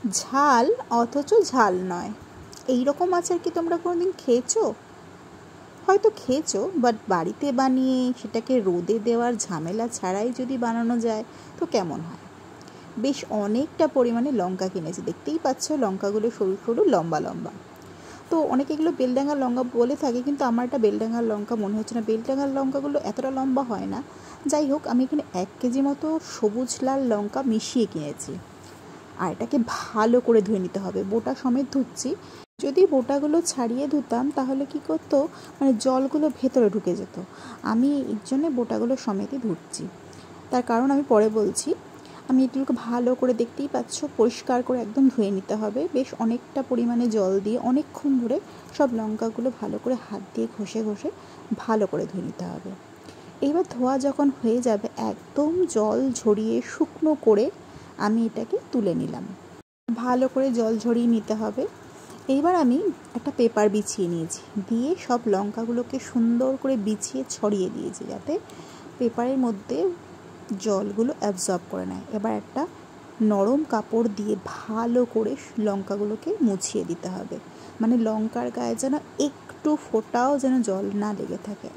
ঝাল অথচ ঝাল নয়, এই রকম আচার কি তোমরা কোনোদিন খেয়েছো? হয়তো খেয়েছো, বাট বাড়িতে বানিয়ে সেটাকে রোদে দেওয়ার ঝামেলা ছাড়াই যদি বানানো যায় তো কেমন হয়। বেশ অনেকটা পরিমাণে লঙ্কা কিনেছি, দেখতেই পাচ্ছ লঙ্কাগুলো সরু সরু লম্বা লম্বা। তো অনেকে এগুলো বেলডাঙ্গার লঙ্কা বলে থাকে, কিন্তু আমার এটা বেলডাঙ্গার লঙ্কা মনে হচ্ছে না। বেলডাঙ্গার লঙ্কাগুলো এতটা লম্বা হয় না। যাই হোক, আমি এখানে 1 কেজি মতো সবুজ লাল লঙ্কা মিশিয়ে কিনেছি। আর এটাকে ভালো করে ধুয়ে নিতে হবে, বোটা সমেত ধুচ্ছি। যদি বোটাগুলো ছাড়িয়ে ধুতাম তাহলে কি করতো, মানে জলগুলো ভেতরে ঢুকে যেত। আমি এর জন্যে বোটাগুলো সমেতই ধুচ্ছি, তার কারণ আমি পরে বলছি। আমি এগুলোকে ভালো করে, দেখতেই পাচ্ছ, পরিষ্কার করে একদম ধুয়ে নিতে হবে। বেশ অনেকটা পরিমাণে জল দিয়ে অনেকক্ষণ ধরে সব লঙ্কাগুলো ভালো করে হাত দিয়ে ঘষে ঘষে ভালো করে ধুয়ে নিতে হবে। এইবার ধোয়া যখন হয়ে যাবে, একদম জল ঝরিয়ে শুকনো করে আমি এটাকে তুলে নিলাম। ভালো করে জল ঝরিয়ে নিতে হবে। এইবার আমি একটা পেপার বিছিয়ে নিয়েছি, দিয়ে সব লঙ্কাগুলোকে সুন্দর করে বিছিয়ে ছড়িয়ে দিয়েছি যাতে পেপারের মধ্যে জলগুলো অ্যাবজর্ব করে নেয়। এবার একটা নরম কাপড় দিয়ে ভালো করে লঙ্কাগুলোকে মুছিয়ে দিতে হবে, মানে লঙ্কার গায়ে যেন একটু ফোঁটাও যেন জল না লেগে থাকে।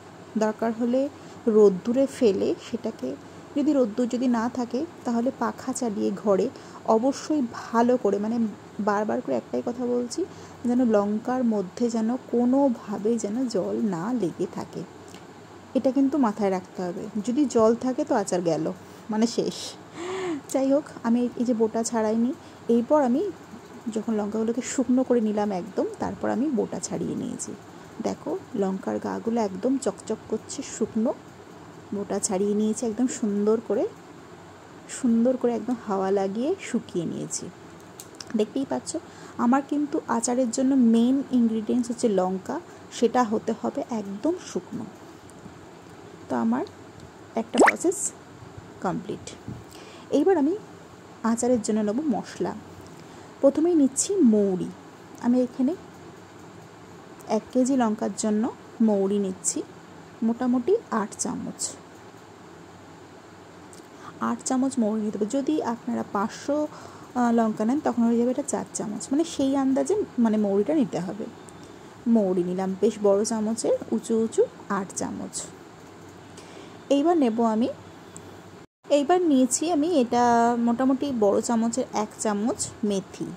দরকার হলে রোদ্দুরে ফেলে সেটাকে, যদি রোদ্দুর যদি না থাকে তাহলে পাখা চালিয়ে ঘরে অবশ্যই ভালো করে, মানে বারবার করে একটাই কথা বলছি, যেন লঙ্কার মধ্যে যেন কোনোভাবেই যেন জল না লেগে থাকে। এটা কিন্তু মাথায় রাখতে হবে, যদি জল থাকে তো আচার গেল, মানে শেষ। যাই হোক, আমি এই যে বোটা ছাড়াইনি, এরপর আমি যখন লঙ্কাগুলোকে শুকনো করে নিলাম একদম, তারপর আমি বোটা ছাড়িয়ে নিয়েছি। দেখো লঙ্কার গাগুলো একদম চকচক করছে, শুকনো। বোটা ছাড়িয়ে নিয়েছি একদম সুন্দর করে একদম হাওয়া লাগিয়ে শুকিয়ে নিয়েছি। দেখতেই পাচ্ছ, আমার কিন্তু আচারের জন্য মেন ইনগ্রিডিয়েন্টস হচ্ছে লঙ্কা, সেটা হতে হবে একদম শুকনো। তো আমার একটা প্রসেস কমপ্লিট। এইবার আমি আচারের জন্য নেব মশলা। প্রথমেই নিচ্ছি মৌরি। আমি এখানে 1 কেজি লঙ্কার জন্য মৌরি নিচ্ছি মোটামুটি 8 চামচ। 8 চামচ মৌরি নিতে হবে। যদি আপনারা 500 লঙ্কা নেন তখন হয়ে যাবে এটা 4 চামচ, মানে সেই আন্দাজে মানে মৌরিটা নিতে হবে। মৌরি নিলাম বেশ বড় চামচের, উঁচু উঁচু 8 চামচ। এইবার নিয়েছি আমি এটা মোটামুটি বড় চামচের 1 চামচ মেথি।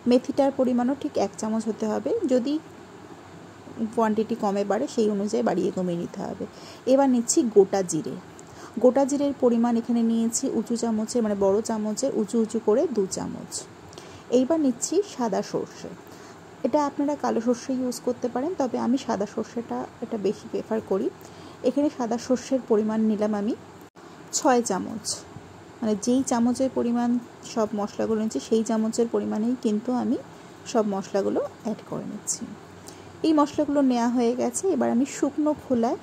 মেথিটার পরিমাণও ঠিক 1 চামচ হতে হবে, যদি কোয়ান্টিটি কমে বাড়ে সেই অনুযায়ী বাড়িয়ে কমিয়ে নিতে হবে। এবার নিচ্ছি গোটা জিরে। গোটা জিরের পরিমাণ এখানে নিয়েছি উঁচু চামচের, মানে বড় চামচের উঁচু উঁচু করে 2 চামচ। এইবার নিচ্ছি সাদা সর্ষে। এটা আপনারা কালো সর্ষে ইউজ করতে পারেন, তবে আমি সাদা সর্ষেটা এটা বেশি প্রেফার করি। এখানে সাদা সর্ষের পরিমাণ নিলাম আমি 6 চামচ, মানে যেই চামচের পরিমাণ সব মশলাগুলো নিচ্ছি সেই চামচের পরিমাণেই কিন্তু আমি সব মশলাগুলো অ্যাড করে নিচ্ছি। এই মশলাগুলো নেওয়া হয়ে গেছে। এবার আমি শুকনো খোলায়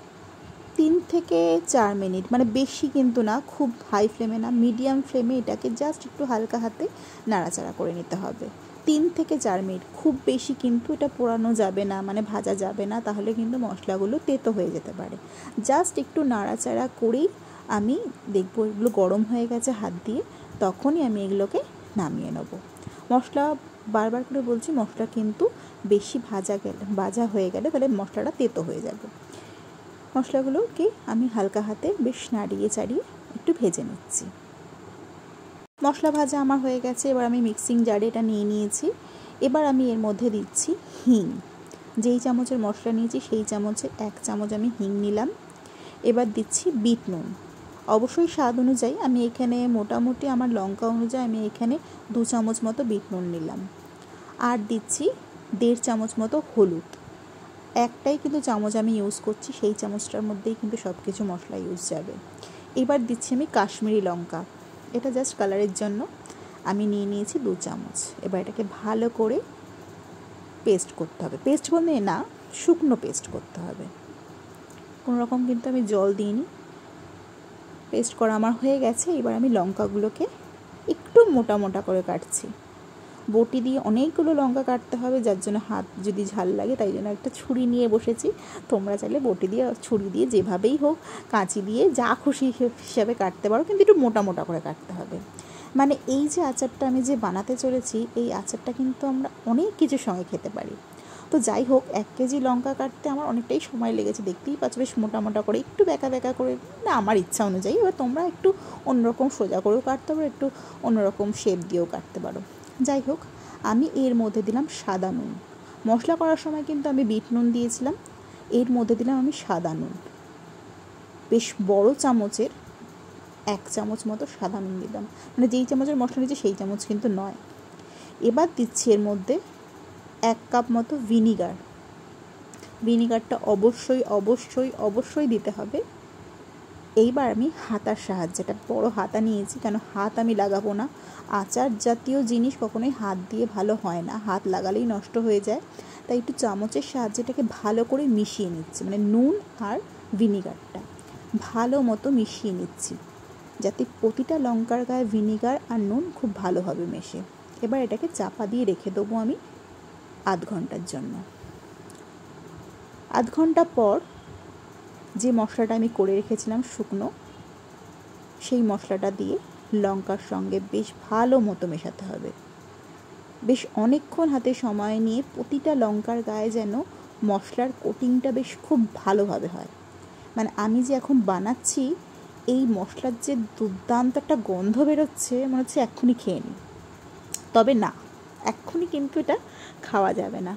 3 থেকে 4 মিনিট, মানে বেশি কিন্তু না, খুব হাই ফ্লেমে না, মিডিয়াম ফ্লেমে এটাকে জাস্ট একটু হালকা হাতে নাড়াচাড়া করে নিতে হবে। 3 থেকে 4 মিনিট, খুব বেশি কিন্তু এটা পোড়ানো যাবে না, মানে ভাজা যাবে না, তাহলে কিন্তু মশলাগুলো তেতো হয়ে যেতে পারে। জাস্ট একটু নাড়াচাড়া করেই আমি দেখবো এগুলো গরম হয়ে গেছে হাত দিয়ে, তখনই আমি এগুলোকে নামিয়ে নেব। মশলা বারবার করে বলছি, মশলা কিন্তু বেশি ভাজা হয়ে গেলে তাহলে মশলাটা তেতো হয়ে যাবে। মশলাগুলোকে আমি হালকা হাতে বেশ নাড়িয়ে চাড়িয়ে একটু ভেজে নিচ্ছি। মশলা ভাজা আমার হয়ে গেছে। এবার আমি মিক্সিং জারে এটা নিয়ে নিয়েছি। এবার আমি এর মধ্যে দিচ্ছি হিং। যেই চামচের মশলা নিয়েছি সেই চামচের 1 চামচ আমি হিং নিলাম। এবার দিচ্ছি বিট নুন, অবশ্যই স্বাদ অনুযায়ী। আমি এখানে মোটামুটি আমার লঙ্কা অনুযায়ী আমি এখানে 2 চামচ মতো বিট নুন নিলাম। আর দিচ্ছি 1.5 চামচ মতো হলুদ। একটাই কিন্তু চামচ আমি ইউজ করছি, সেই চামচটার মধ্যেই কিন্তু সব কিছু মশলা ইউজ যাবে। এবার দিচ্ছি আমি কাশ্মীরি লঙ্কা, এটা জাস্ট কালারের জন্য আমি নিয়ে নিয়েছি 2 চামচ। এবার এটাকে ভালো করে পেস্ট করতে হবে, পেস্ট বলতে না, শুকনো পেস্ট করতে হবে, কোনো রকম কিন্তু আমি জল দিইনি। পেস্ট করা আমার হয়ে গেছে। এবার আমি লঙ্কাগুলোকে একটু মোটা মোটা করে কাটছি। বটি দিয়ে অনেকগুলো লঙ্কা কাটতে হবে, যার জন্য হাত যদি ঝাল লাগে তাই জন্য একটা ছুরি নিয়ে বসেছি। তোমরা চাইলে বটি দিয়ে, ছুরি দিয়ে, যেভাবেই হোক, কাঁচি দিয়ে যা খুশি হিসাবে কাটতে পারো, কিন্তু একটু মোটা মোটা করে কাটতে হবে। মানে এই যে আচারটা আমি যে বানাতে চলেছি, এই আচারটা কিন্তু আমরা অনেক কিছুর সঙ্গে খেতে পারি। তো যাই হোক, 1 কেজি লঙ্কা কাটতে আমার অনেকটাই সময় লেগেছে, দেখতেই পাচ্ছ বেশ মোটা মোটা করে, একটু বেঁকা বেঁকা করে, না আমার ইচ্ছা অনুযায়ী। এবার তোমরা একটু অন্যরকম সোজা করেও কাটতে পারো, একটু অন্যরকম শেপ দিয়েও কাটতে পারো। যাই হোক, আমি এর মধ্যে দিলাম সাদা নুন। মশলা করার সময় কিন্তু আমি বিট নুন দিয়েছিলাম, এর মধ্যে দিলাম আমি সাদা নুন। বেশ বড় চামচের 1 চামচ মতো সাদা নুন দিলাম, মানে যেই চামচের মশলা নিয়েছি সেই চামচ কিন্তু নয়। এবার দিচ্ছি এর মধ্যে 1 কাপ মতো ভিনিগার। ভিনিগারটা অবশ্যই অবশ্যই অবশ্যই দিতে হবে। এইবার আমি হাতার সাহায্যে, একটা বড় হাতা নিয়েছি, কেন হাত আমি লাগাবো না, আচার জাতীয় জিনিস কখনোই হাত দিয়ে ভালো হয় না, হাত লাগালেই নষ্ট হয়ে যায়। তাই একটু চামচের সাহায্যে এটাকে ভালো করে মিশিয়ে নিচ্ছি, মানে নুন আর ভিনিগারটা ভালো মতো মিশিয়ে নিচ্ছি, যাতে প্রতিটা লঙ্কার গায়ে ভিনিগার আর নুন খুব ভালোভাবে মেশে। এবার এটাকে চাপা দিয়ে রেখে দেবো আমি আধ ঘন্টার জন্য। আধ ঘন্টা পর যে মশলাটা আমি করে রেখেছিলাম শুকনো, সেই মশলাটা দিয়ে লঙ্কার সঙ্গে বেশ ভালো মতো মেশাতে হবে। বেশ অনেকক্ষণ হাতে সময় নিয়ে প্রতিটা লঙ্কার গায়ে যেন মশলার কোটিংটা বেশ খুব ভালোভাবে হয়। মানে আমি যে এখন বানাচ্ছি, এই মশলার যে দুর্দান্ত একটা গন্ধ বেরোচ্ছে, মনে হচ্ছে এক্ষুনি খেয়ে নিই। তবে না, এক্ষুনি কিন্তু এটা খাওয়া যাবে না,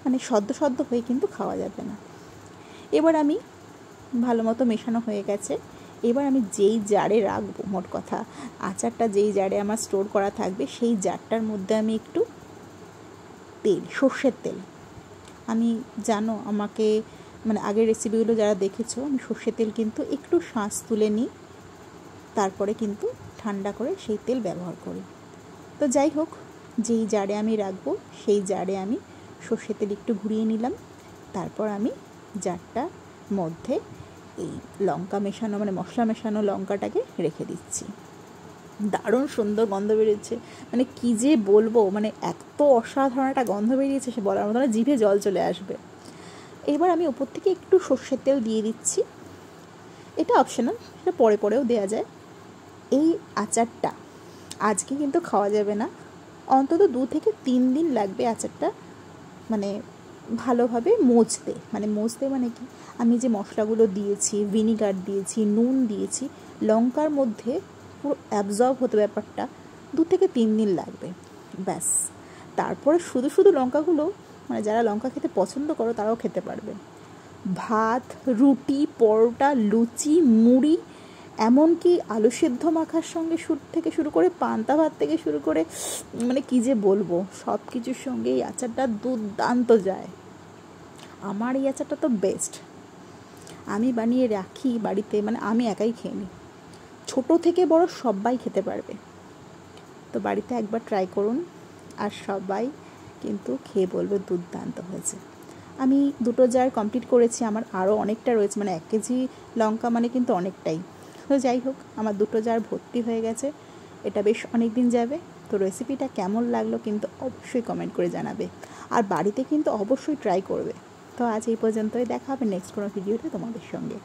মানে সদ্য সদ্য হয়ে কিন্তু খাওয়া যাবে না। এবার আমি ভালো মতো মেশানো হয়ে গেছে। এবার আমি যেই জারে রাখবো, মোট কথা আচারটা যেই জারে আমার স্টোর করা থাকবে, সেই জারটার মধ্যে আমি একটু তেল, সর্ষের তেল, আমি জানো আমাকে মানে আগের রেসিপিগুলো যারা দেখেছো, আমি সর্ষের তেল কিন্তু একটু শ্বাস তুলে নিই, তারপরে কিন্তু ঠান্ডা করে সেই তেল ব্যবহার করি। তো যাই হোক, যেই জারে আমি রাখবো সেই জারে আমি সর্ষের তেল একটু ঘুরিয়ে নিলাম। তারপর আমি জারটার মধ্যে এই লঙ্কা মেশানো, মানে মশলা মেশানো লঙ্কাটাকে রেখে দিচ্ছি। দারুণ সুন্দর গন্ধ বেরিয়েছে, মানে কী যে বলবো, মানে এত অসাধারণ একটা গন্ধ বেরিয়েছে সে বলার মতো না, জিভে জল চলে আসবে। এবার আমি ওপর থেকে একটু সর্ষের তেল দিয়ে দিচ্ছি, এটা অপশনাল, এটা পরে পরেও দেওয়া যায়। এই আচারটা আজকে কিন্তু খাওয়া যাবে না, অন্তত 2 থেকে 3 দিন লাগবে আচারটা মানে ভালোভাবে মজতে। মানে কি, আমি যে মশলাগুলো দিয়েছি, ভিনিগার দিয়েছি, নুন দিয়েছি, লঙ্কার মধ্যে পুরো অ্যাবজর্ব হতে ব্যাপারটা 2 থেকে 3 দিন লাগবে, ব্যাস। তারপরে শুধু শুধু লঙ্কাগুলো, মানে যারা লঙ্কা খেতে পছন্দ করো তারাও খেতে পারবে। ভাত, রুটি, পরোটা, লুচি, মুড়ি, এমনকি আলু সেদ্ধ মাখার সঙ্গে থেকে শুরু করে পান্তা ভাত থেকে শুরু করে, মানে কী যে বলবো, সব কিছুর সঙ্গে এই আচারটা দুর্দান্ত যায়। আমার এই আচারটা তো বেস্ট, আমি বানিয়ে রাখি বাড়িতে, মানে আমি একাই খেয়ে নিই, ছোটো থেকে বড় সবাই খেতে পারবে। তো বাড়িতে একবার ট্রাই করুন, আর সবাই কিন্তু খেয়ে বলবে দুর্দান্ত হয়েছে। আমি 2 জার কমপ্লিট করেছি, আমার আরও অনেকটা রয়েছে, মানে 1 কেজি লঙ্কা মানে কিন্তু অনেকটাই। তো যাই হোক, আমার 2 জার ভর্তি হয়ে গেছে, এটা বেশ অনেক দিন যাবে। তো রেসিপিটা কেমন লাগলো কিন্তু অবশ্যই কমেন্ট করে জানাবে, আর বাড়িতে কিন্তু অবশ্যই ট্রাই করবে। তো আজ এই পর্যন্তই, দেখা হবে নেক্সট কোনো ভিডিওতে তোমাদের সঙ্গে।